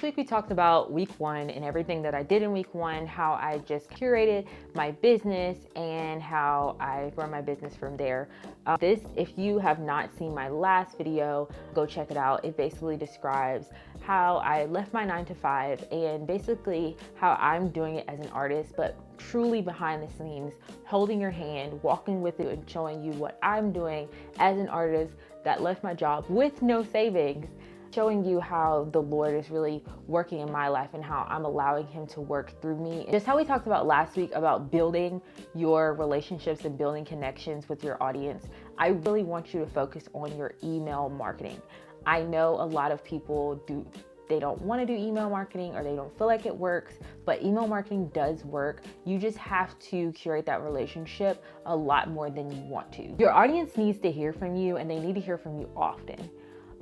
week we talked about week 1 and everything that I did in week 1, how I just curated my business and how I run my business from there. If you have not seen my last video, go check it out. It basically describes how I left my 9 to 5 and basically how I'm doing it as an artist, but truly behind the scenes, holding your hand, walking with you and showing you what I'm doing as an artist that left my job with no savings, showing you how the Lord is really working in my life and how I'm allowing him to work through me. Just how we talked about last week about building your relationships and building connections with your audience. I really want you to focus on your email marketing. I know a lot of people they don't want to do email marketing or they don't feel like it works, but email marketing does work. You just have to curate that relationship a lot more than you want to. Your audience needs to hear from you and they need to hear from you often.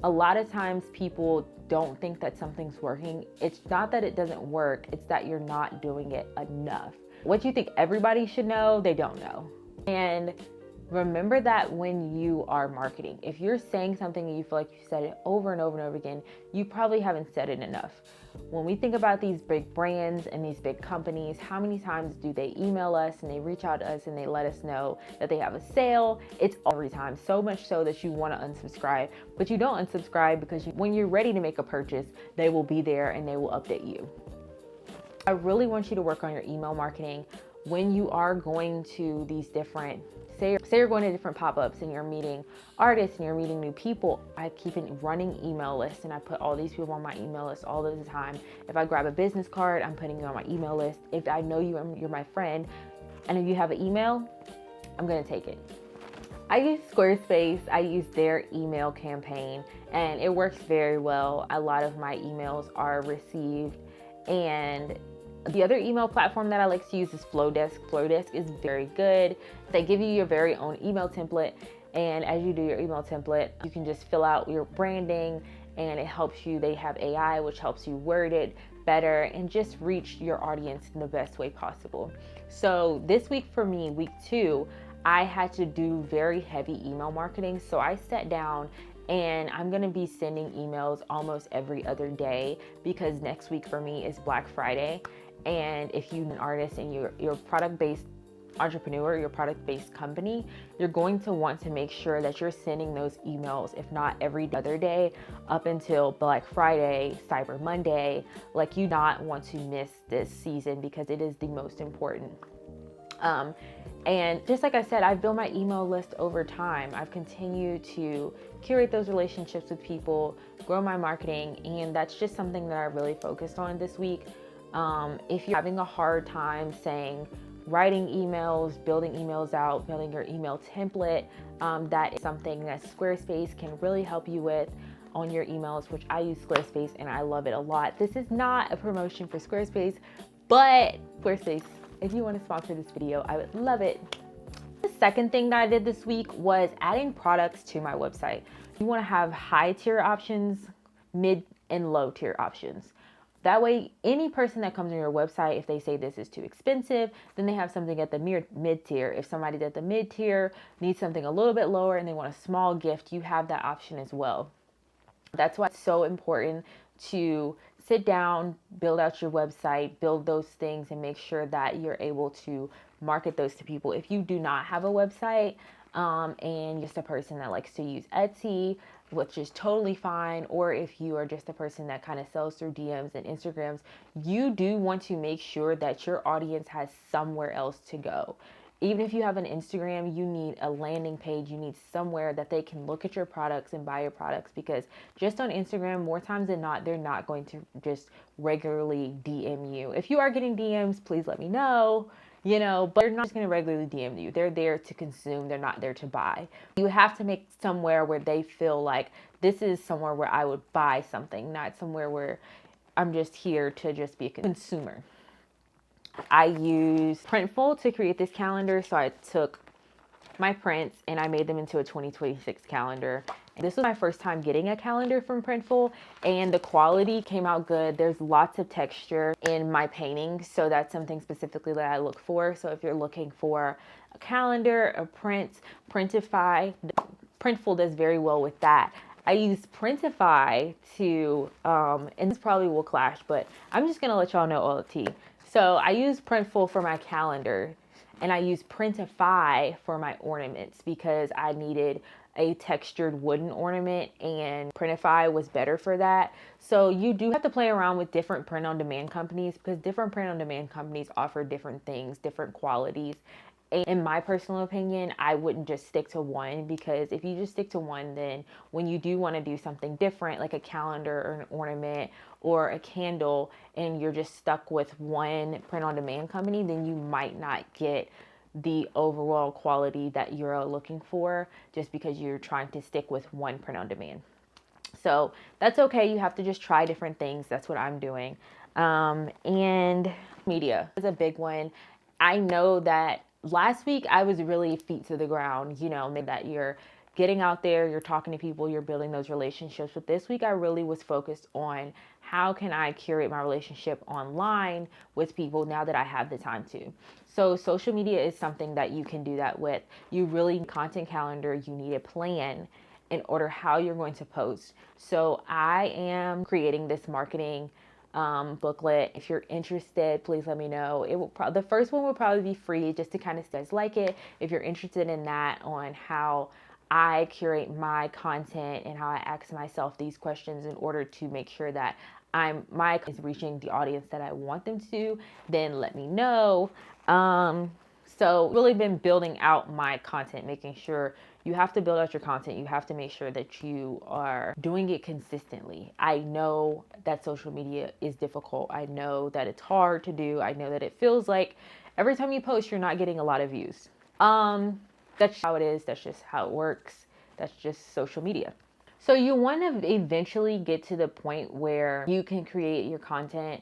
A lot of times people don't think that something's working. It's not that it doesn't work, it's that you're not doing it enough. What you think everybody should know, they don't know. And remember that when you are marketing, if you're saying something and you feel like you said it over and over and over again, you probably haven't said it enough. When we think about these big brands and these big companies, how many times do they email us and they reach out to us and they let us know that they have a sale? It's every time, so much so that you want to unsubscribe, but you don't unsubscribe because when you're ready to make a purchase, they will be there and they will update you. I really want you to work on your email marketing when you are going to these different, say you're going to different pop-ups and you're meeting artists and you're meeting new people. I keep a running email list and I put all these people on my email list all the time. If I grab a business card, I'm putting you on my email list. If I know you're my friend and if you have an email, I'm gonna take it. I use Squarespace. I use their email campaign and it works very well. A lot of my emails are received, and the other email platform that I like to use is Flowdesk. Flowdesk is very good. They give you your very own email template, and as you do your email template, you can just fill out your branding and it helps you. They have AI, which helps you word it better and just reach your audience in the best way possible. So this week for me, week 2, I had to do very heavy email marketing. So I sat down and I'm gonna be sending emails almost every other day because next week for me is Black Friday. And if you're an artist and you're a product-based entrepreneur, your product-based company, you're going to want to make sure that you're sending those emails, if not every other day, up until Black Friday, Cyber Monday. Like, you not want to miss this season because it is the most important. And just like I said, I've built my email list over time. I've continued to curate those relationships with people, grow my marketing, and that's just something that I really focused on this week. If you're having a hard time writing emails, building emails out, building your email template, that is something that Squarespace can really help you with on your emails, which I use Squarespace and I love it a lot. This is not a promotion for Squarespace, but Squarespace, if you want to sponsor this video, I would love it. The second thing that I did this week was adding products to my website. You want to have high tier options, mid and low tier options. That way, any person that comes on your website, if they say this is too expensive, then they have something at the mid tier. If somebody's at the mid tier, needs something a little bit lower and they want a small gift, you have that option as well. That's why it's so important to sit down, build out your website, build those things, and make sure that you're able to market those to people. If you do not have a website and you're just a person that likes to use Etsy, which is totally fine, or if you are just a person that kind of sells through DMs and Instagrams, you do want to make sure that your audience has somewhere else to go. Even if you have an Instagram, you need a landing page, you need somewhere that they can look at your products and buy your products, because just on Instagram, more times than not, they're not going to just regularly DM you. If you are getting DMs, please let me know. But they're not just going to regularly DM you. They're there to consume. They're not there to buy. You have to make somewhere where they feel like this is somewhere where I would buy something, not somewhere where I'm just here to just be a consumer. I use Printful to create this calendar. So I took my prints and I made them into a 2026 calendar. This was my first time getting a calendar from Printful, and the quality came out good. There's lots of texture in my paintings, so that's something specifically that I look for. So if you're looking for a calendar, a print, Printify, Printful does very well with that. I use Printify to, and this probably will clash, but I'm just gonna let y'all know all the tea. So I use Printful for my calendar, and I use Printify for my ornaments because I needed a textured wooden ornament, and Printify was better for that. So you do have to play around with different print on demand companies because different print on demand companies offer different things, different qualities. In my personal opinion, I wouldn't just stick to one, because if you just stick to one, then when you do want to do something different, like a calendar or an ornament or a candle, and you're just stuck with one print on demand company, then you might not get the overall quality that you're looking for just because you're trying to stick with one print on demand. So that's okay. You have to just try different things. That's what I'm doing. And media is a big one. I know that last week I was really feet to the ground, maybe that you're getting out there, you're talking to people, you're building those relationships. But this week I really was focused on how can I curate my relationship online with people now that I have the time to. So social media is something that you can do that with. You really need a content calendar, you need a plan in order how you're going to post. So I am creating this marketing booklet. If you're interested, please let me know. It will the first one will probably be free just to kind of guys like it. If you're interested in that, on how I curate my content and how I ask myself these questions in order to make sure that my is reaching the audience that I want them to, then let me know. So really been building out my content, making sure you have to build out your content. You have to make sure that you are doing it consistently. I know that social media is difficult. I know that it's hard to do. I know that it feels like every time you post, you're not getting a lot of views. That's how it is. That's just how it works. That's just social media. So you want to eventually get to the point where you can create your content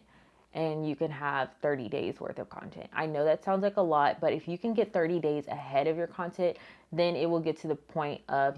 and you can have 30 days worth of content. I know that sounds like a lot, but if you can get 30 days ahead of your content, then it will get to the point of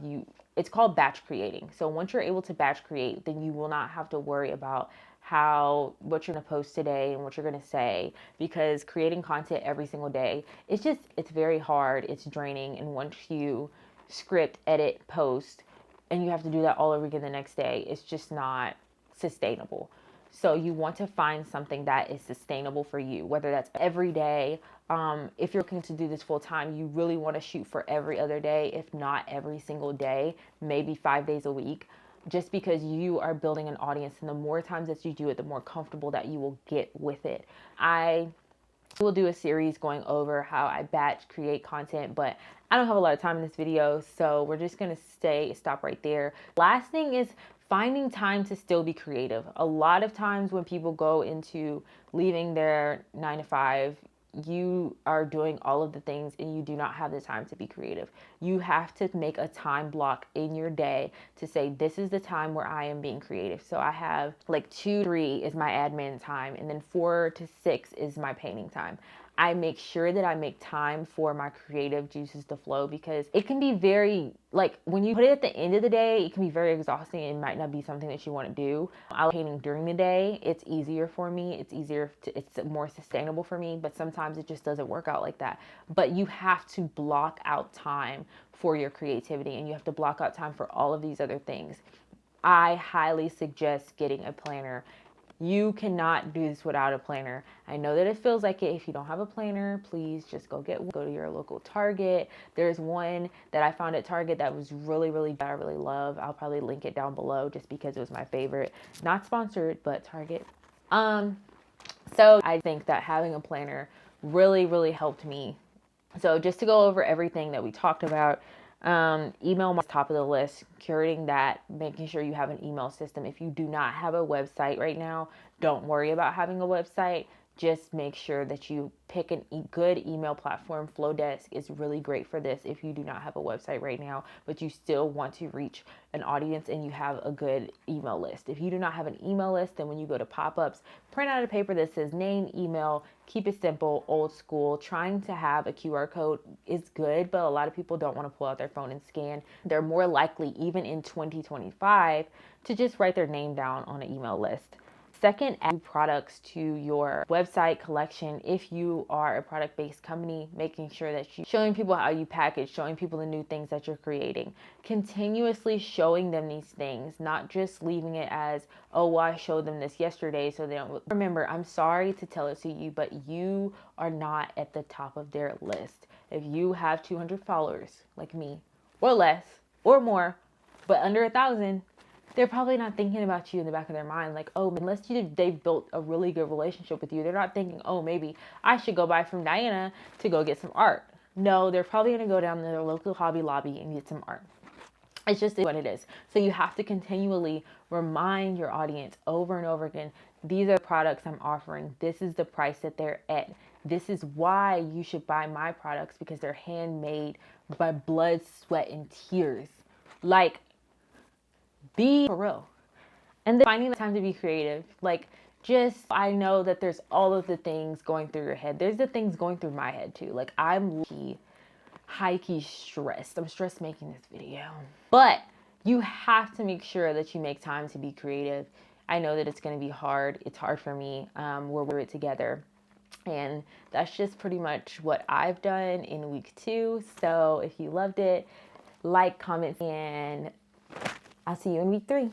it's called batch creating. So once you're able to batch create, then you will not have to worry about what you're going to post today and what you're going to say, because creating content every single day, it's very hard. It's draining. And once you script, edit, post, and you have to do that all over again the next day, it's just not sustainable. So you want to find something that is sustainable for you, whether that's every day. If you're looking to do this full time, you really want to shoot for every other day, if not every single day, maybe 5 days a week, just because you are building an audience. And the more times that you do it, the more comfortable that you will get with it. I will do a series going over how I batch create content, but I don't have a lot of time in this video, so we're just going to stop right there. Last thing is finding time to still be creative. A lot of times when people go into leaving their 9 to 5, you are doing all of the things and you do not have the time to be creative. You have to make a time block in your day to say, this is the time where I am being creative. So I have like 2 to 3 is my admin time, and then 4 to 6 is my painting time. I make sure that I make time for my creative juices to flow, because it can be very, like, when you put it at the end of the day, it can be very exhausting and it might not be something that you want to do. I like painting during the day. It's easier for me. It's more sustainable for me, but sometimes it just doesn't work out like that. But you have to block out time for your creativity, and you have to block out time for all of these other things. I highly suggest getting a planner. You cannot do this without a planner. I know that it feels like it. If you don't have a planner, please just go to your local Target. There's one that I found at Target that was really, really, I really love. I'll probably link it down below just because it was my favorite. Not sponsored, but Target. So I think that having a planner really, really helped me. So just to go over everything that we talked about, email was top of the list, curating that, making sure you have an email system. If you do not have a website right now, don't worry about having a website. Just make sure that you pick a good email platform. Flowdesk is really great for this if you do not have a website right now, but you still want to reach an audience and you have a good email list. If you do not have an email list, then when you go to pop-ups, print out a paper that says name, email, keep it simple, old school. Trying to have a QR code is good, but a lot of people don't want to pull out their phone and scan. They're more likely, even in 2025, to just write their name down on an email list. Second, add products to your website collection. If you are a product-based company, making sure that you're showing people how you package, showing people the new things that you're creating, continuously showing them these things, not just leaving it as, oh, well, I showed them this yesterday, so they don't. Remember, I'm sorry to tell it to you, but you are not at the top of their list. If you have 200 followers like me, or less, or more, but under 1,000, they're probably not thinking about you in the back of their mind. Like, oh, unless they've built a really good relationship with you, they're not thinking, oh, maybe I should go buy from Diana to go get some art. No, they're probably going to go down to their local Hobby Lobby and get some art. It's just what it is. So you have to continually remind your audience over and over again, these are products I'm offering. This is the price that they're at. This is why you should buy my products, because they're handmade by blood, sweat, and tears. Like, be for real. And then finding the time to be creative. Like, just, I know that there's all of the things going through your head. There's the things going through my head too. Like, I'm high-key stressed. I'm stressed making this video. But you have to make sure that you make time to be creative. I know that it's going to be hard. It's hard for me. We're through it together. And that's just pretty much what I've done in week 2. So if you loved it, like, comment, and I'll see you in week 3.